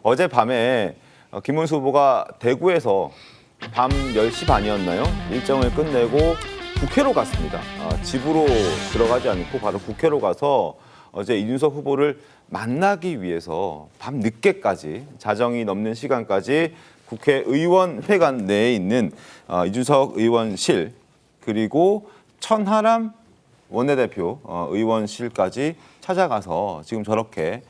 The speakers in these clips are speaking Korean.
어젯밤에 김문수 후보가 대구에서 밤 10시 반이었나요? 일정을 끝내고 국회로 갔습니다. 집으로 들어가지 않고 바로 국회로 가서 어제 이준석 후보를 만나기 위해서 밤 늦게까지 자정이 넘는 시간까지 국회의원회관 내에 있는 이준석 의원실 그리고 천하람 원내대표 의원실까지 찾아가서 지금 저렇게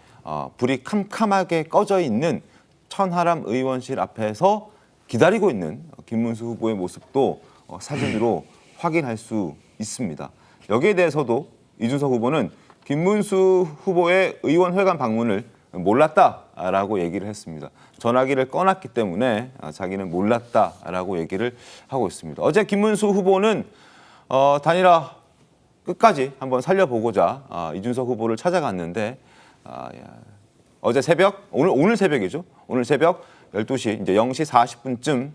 불이 캄캄하게 꺼져 있는 천하람 의원실 앞에서 기다리고 있는 김문수 후보의 모습도 사진으로 확인할 수 있습니다. 여기에 대해서도 이준석 후보는 김문수 후보의 의원회관 방문을 몰랐다라고 얘기를 했습니다. 전화기를 꺼놨기 때문에 자기는 몰랐다라고 얘기를 하고 있습니다. 어제 김문수 후보는 단일화 끝까지 한번 살려보고자 이준석 후보를 찾아갔는데 어제 새벽, 오늘 새벽이죠. 오늘 새벽 12시, 이제 0시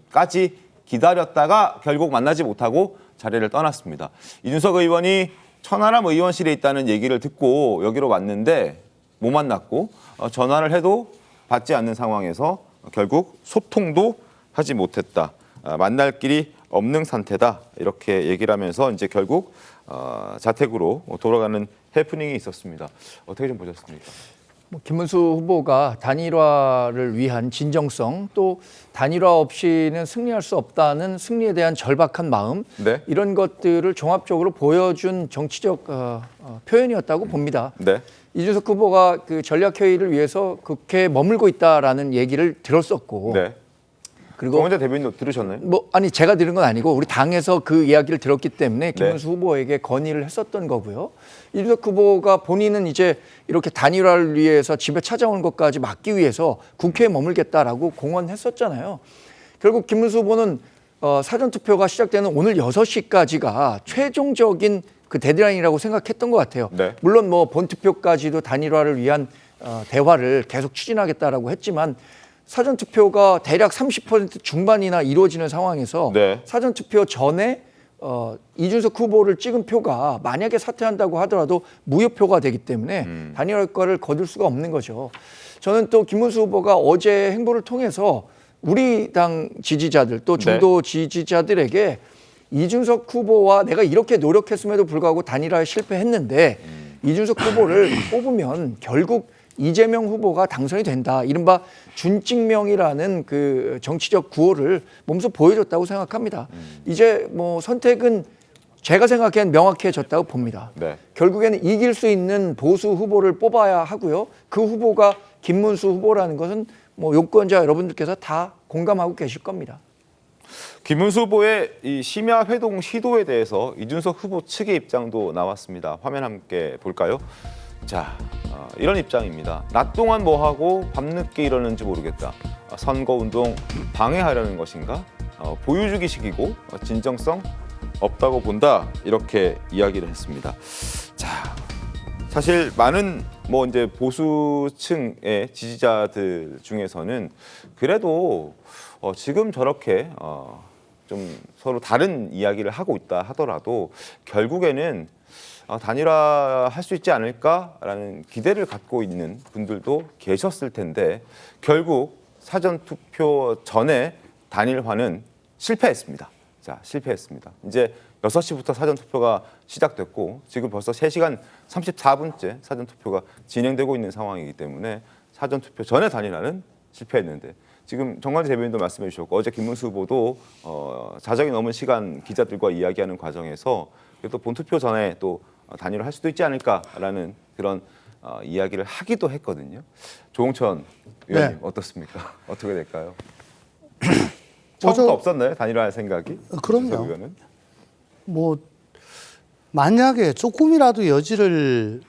40분쯤까지 기다렸다가 결국 만나지 못하고 자리를 떠났습니다. 이준석 의원이 천하람 의원실에 있다는 얘기를 듣고 여기로 왔는데 못 만났고 전화를 해도 받지 않는 상황에서 결국 소통도 하지 못했다. 만날 길이 없는 상태다. 이렇게 얘기를 하면서 이제 결국 자택으로 돌아가는 해프닝이 있었습니다. 어떻게 좀 보셨습니까? 김문수 후보가 단일화를 위한 진정성 또 단일화 없이는 승리할 수 없다는 승리에 대한 절박한 마음 네. 이런 것들을 종합적으로 보여준 정치적 표현이었다고 봅니다. 네. 이준석 후보가 그 전략회의를 위해서 국회에 머물고 있다라는 얘기를 들었었고 네. 그리고 정원재 대변인도 들으셨나요? 아니 제가 들은 건 아니고 우리 당에서 그 이야기를 들었기 때문에 김문수 후보에게 건의를 했었던 거고요. 이준석 후보가 본인은 이제 이렇게 단일화를 위해서 집에 찾아오는 것까지 막기 위해서 국회에 머물겠다라고 공언했었잖아요. 결국 김문수 후보는 사전투표가 시작되는 오늘 6시까지가 최종적인 그 데드라인이라고 생각했던 것 같아요. 네. 물론 뭐 본투표까지도 단일화를 위한 대화를 계속 추진하겠다라고 했지만 사전투표가 대략 30% 중반이나 이루어지는 상황에서 네. 사전투표 전에 이준석 후보를 찍은 표가 만약에 사퇴한다고 하더라도 무효표가 되기 때문에 단일화 효과를 거둘 수가 없는 거죠. 저는 또 김문수 후보가 어제 행보를 통해서 우리 당 지지자들 또 중도 지지자들에게 이준석 후보와 내가 이렇게 노력했음에도 불구하고 단일화에 실패했는데 이준석 후보를 뽑으면 결국 이재명 후보가 당선이 된다. 이른바 준직명이라는 그 정치적 구호를 몸소 보여줬다고 생각합니다. 이제 뭐 선택은 제가 생각엔 명확해졌다고 봅니다. 네. 결국에는 이길 수 있는 보수 후보를 뽑아야 하고요. 그 후보가 김문수 후보라는 것은 뭐 유권자 여러분들께서 다 공감하고 계실 겁니다. 김문수 후보의 이 심야 회동 시도에 대해서 이준석 후보 측의 입장도 나왔습니다. 화면 함께 볼까요? 자, 이런 입장입니다. 낮 동안 뭐 하고 밤늦게 이러는지 모르겠다. 선거운동 방해하려는 것인가? 보여주기식이고 진정성 없다고 본다. 이렇게 이야기를 했습니다. 자, 사실 많은 뭐 이제 보수층의 지지자들 중에서는 그래도 지금 저렇게 좀 서로 다른 이야기를 하고 있다 하더라도 결국에는 단일화 할 수 있지 않을까라는 기대를 갖고 있는 분들도 계셨을 텐데 결국 사전투표 전에 단일화는 실패했습니다. 자, 실패했습니다. 이제 6시부터 사전투표가 시작됐고 지금 벌써 3시간 34분째 사전투표가 진행되고 있는 상황이기 때문에 사전투표 전에 단일화는 실패했는데 지금 정관재 대변인도 말씀해 주셨고 어제 김문수 후보도 자정이 넘은 시간 기자들과 이야기하는 과정에서 또 본투표 전에 또 단일화 할 수도 있지 않을까라는 그런 이야기를 하기도 했거든요. 조홍천 의원님 어떻습니까? 어떻게 될까요? 처음부터 없었나요? 단일화 생각이? 그럼요. 뭐 만약에 조금이라도 여지를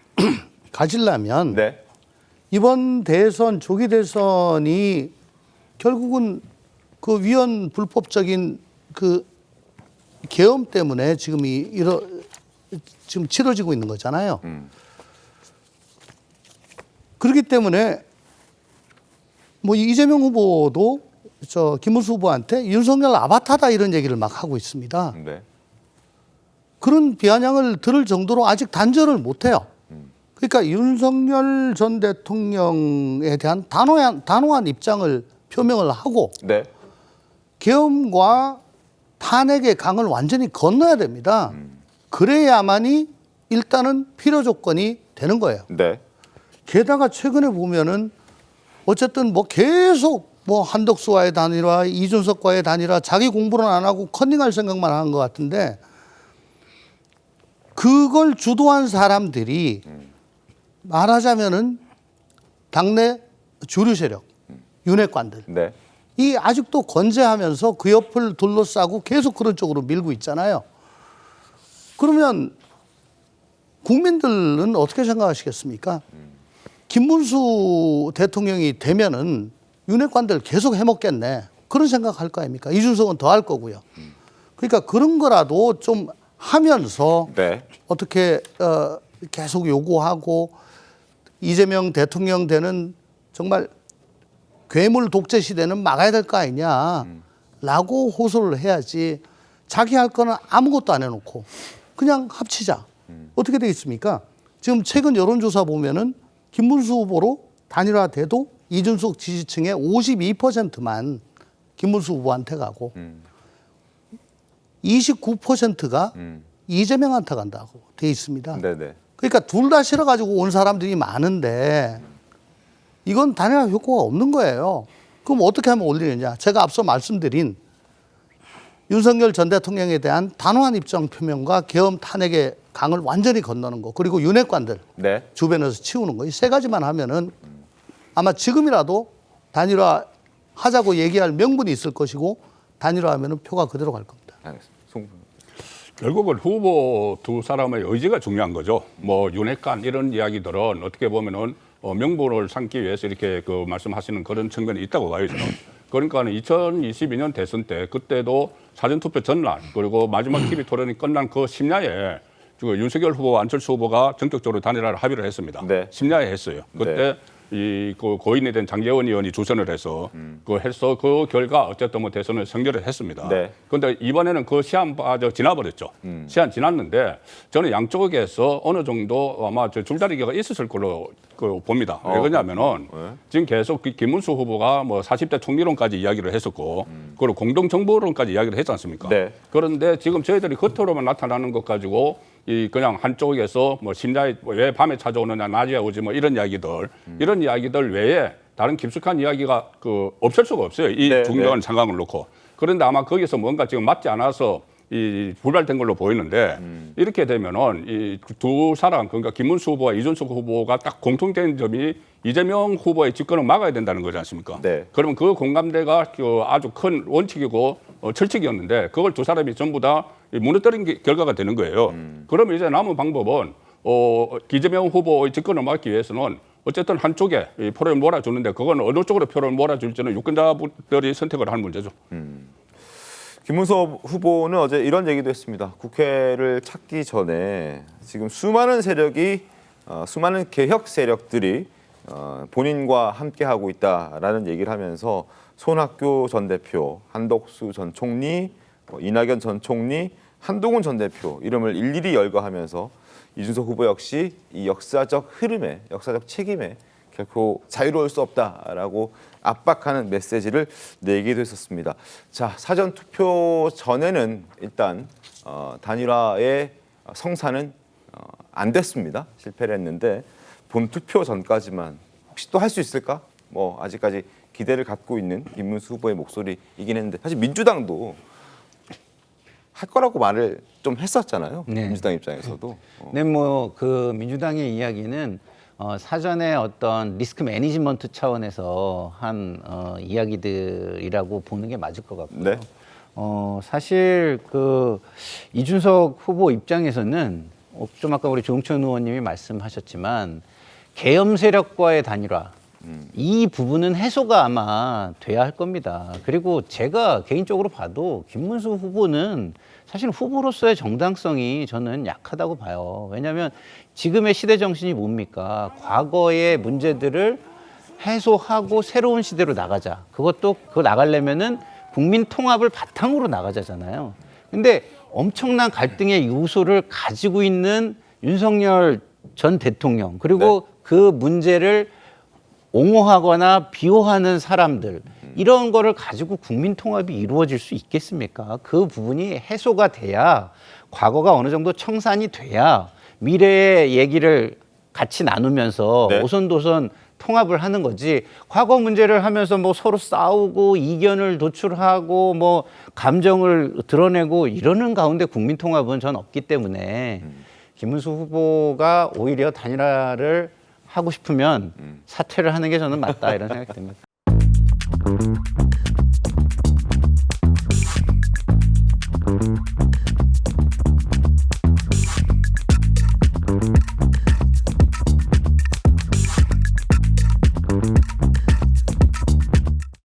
가지려면 네. 이번 대선 조기 대선이 결국은 그 위헌 불법적인 그 계엄 때문에 지금 지금 치러지고 있는 거잖아요. 그렇기 때문에 뭐 이재명 후보도 김문수 후보한테 윤석열 아바타다 이런 얘기를 막 하고 있습니다. 네. 그런 비아냥을 들을 정도로 아직 단절을 못 해요. 그러니까 윤석열 전 대통령에 대한 단호한 입장을 표명을 하고 네. 계엄과 탄핵의 강을 완전히 건너야 됩니다. 그래야만이 일단은 필요 조건이 되는 거예요. 네. 게다가 최근에 보면은 어쨌든 뭐 계속 뭐 한덕수와의 단일화, 이준석과의 단일화, 자기 공부는 안 하고 컨닝할 생각만 하는 것 같은데 그걸 주도한 사람들이 말하자면은 당내 주류 세력, 윤핵관들 네. 이 아직도 건재하면서 그 옆을 둘러싸고 계속 그런 쪽으로 밀고 있잖아요. 그러면 국민들은 어떻게 생각하시겠습니까? 김문수 대통령이 되면은 윤핵관들 계속 해먹겠네. 그런 생각할 거 아닙니까? 이준석은 더 할 거고요. 그러니까 그런 거라도 좀 하면서 네. 어떻게 계속 요구하고 이재명 대통령 되는 정말 괴물 독재 시대는 막아야 될 거 아니냐라고 호소를 해야지 자기 할 거는 아무것도 안 해놓고 그냥 합치자. 어떻게 되겠습니까? 지금 최근 여론조사 보면은 김문수 후보로 단일화돼도 이준석 지지층의 52%만 김문수 후보한테 가고 29%가 이재명한테 간다고 돼 있습니다. 네네. 그러니까 둘 다 싫어가지고 온 사람들이 많은데 이건 단일화 효과가 없는 거예요. 그럼 어떻게 하면 올리느냐? 제가 앞서 말씀드린 윤석열 전 대통령에 대한 단호한 입장 표명과 계엄 탄핵의 강을 완전히 건너는 거, 그리고 윤핵관들 네. 주변에서 치우는 거, 이 세 가지만 하면은 아마 지금이라도 단일화 하자고 얘기할 명분이 있을 것이고 단일화하면은 표가 그대로 갈 겁니다. 알겠습니다. 결국은 후보 두 사람의 의지가 중요한 거죠. 뭐 윤핵관 이런 이야기들은 어떻게 보면은 명분을 삼기 위해서 이렇게 그 말씀하시는 그런 측면이 있다고 봐요, 저는. 그러니까 2022년 대선 때 그때도 사전투표 전날 그리고 마지막 TV 토론이 끝난 그 심야에 윤석열 후보와 안철수 후보가 전격적으로 단일화를 합의를 했습니다. 네. 심야에 했어요. 그때 이 그 고인이 된 장제원 의원이 주선을 해서 그 결과 어쨌든 뭐 대선을 선결을 했습니다. 네. 그런데 이번에는 그 시한 지나버렸죠. 시한 지났는데 저는 양쪽에서 어느 정도 아마 저 줄다리기가 있었을 걸로 봅니다. 왜 그러냐면은 지금 계속 김문수 후보가 뭐 40대 총리론까지 이야기를 했었고 그리고 공동정부론까지 이야기를 했지 않습니까? 네. 그런데 지금 저희들이 겉으로만 나타나는 것 가지고 이 그냥 한쪽에서 뭐 심야에 왜 밤에 찾아오느냐 낮에 오지 뭐 이런 이야기들 외에 다른 깊숙한 이야기가 없을 수가 없어요. 이 네, 중요한 상황을 놓고. 그런데 아마 거기서 뭔가 지금 맞지 않아서 이 불발된 걸로 보이는데 이렇게 되면은 이 두 사람 그러니까 김문수 후보와 이준석 후보가 딱 공통된 점이 이재명 후보의 집권을 막아야 된다는 거지 않습니까? 네. 그러면 그 공감대가 아주 큰 원칙이고 철칙이었는데 그걸 두 사람이 전부 다 무너뜨린 결과가 되는 거예요. 그러면 이제 남은 방법은 이재명 후보의 집권을 막기 위해서는 어쨌든 한쪽에 이 표를 몰아주는데 그건 어느 쪽으로 표를 몰아줄지는 유권자분들이 선택을 하는 문제죠. 김문수 후보는 어제 이런 얘기도 했습니다. 국회를 찾기 전에 지금 수많은 세력이 수많은 개혁 세력들이 본인과 함께 하고 있다라는 얘기를 하면서 손학규 전 대표, 한덕수 전 총리, 이낙연 전 총리, 한동훈 전 대표 이름을 일일이 열거하면서 이준석 후보 역시 이 역사적 흐름에, 역사적 책임에 결코 자유로울 수 없다라고 압박하는 메시지를 내기도 했었습니다. 자, 사전 투표 전에는 일단 단일화의 성사는 안 됐습니다. 실패를 했는데 본 투표 전까지만 혹시 또 할 수 있을까? 뭐 아직까지 기대를 갖고 있는 김문수 후보의 목소리이긴 했는데 사실 민주당도 할 거라고 말을 좀 했었잖아요. 네. 민주당 입장에서도. 네, 뭐 그 민주당의 이야기는 사전에 어떤 리스크 매니지먼트 차원에서 한 이야기들이라고 보는 게 맞을 것 같고요. 네. 사실 그 이준석 후보 입장에서는 좀 아까 우리 조홍천 의원님이 말씀하셨지만 계엄 세력과의 단일화 이 부분은 해소가 아마 돼야 할 겁니다. 그리고 제가 개인적으로 봐도 김문수 후보는 사실 후보로서의 정당성이 저는 약하다고 봐요. 왜냐하면 지금의 시대 정신이 뭡니까? 과거의 문제들을 해소하고 새로운 시대로 나가자. 그거 나가려면은 국민 통합을 바탕으로 나가자잖아요. 근데 엄청난 갈등의 요소를 가지고 있는 윤석열 전 대통령 그리고 그 문제를 옹호하거나 비호하는 사람들 이런 거를 가지고 국민 통합이 이루어질 수 있겠습니까? 그 부분이 해소가 돼야 과거가 어느 정도 청산이 돼야 미래의 얘기를 같이 나누면서 네. 오손도손 통합을 하는 거지. 과거 문제를 하면서 뭐 서로 싸우고 이견을 도출하고 뭐 감정을 드러내고 이러는 가운데 국민 통합은 전 없기 때문에 김문수 후보가 오히려 단일화를 하고 싶으면 사퇴를 하는 게 저는 맞다 이런 생각이 듭니다.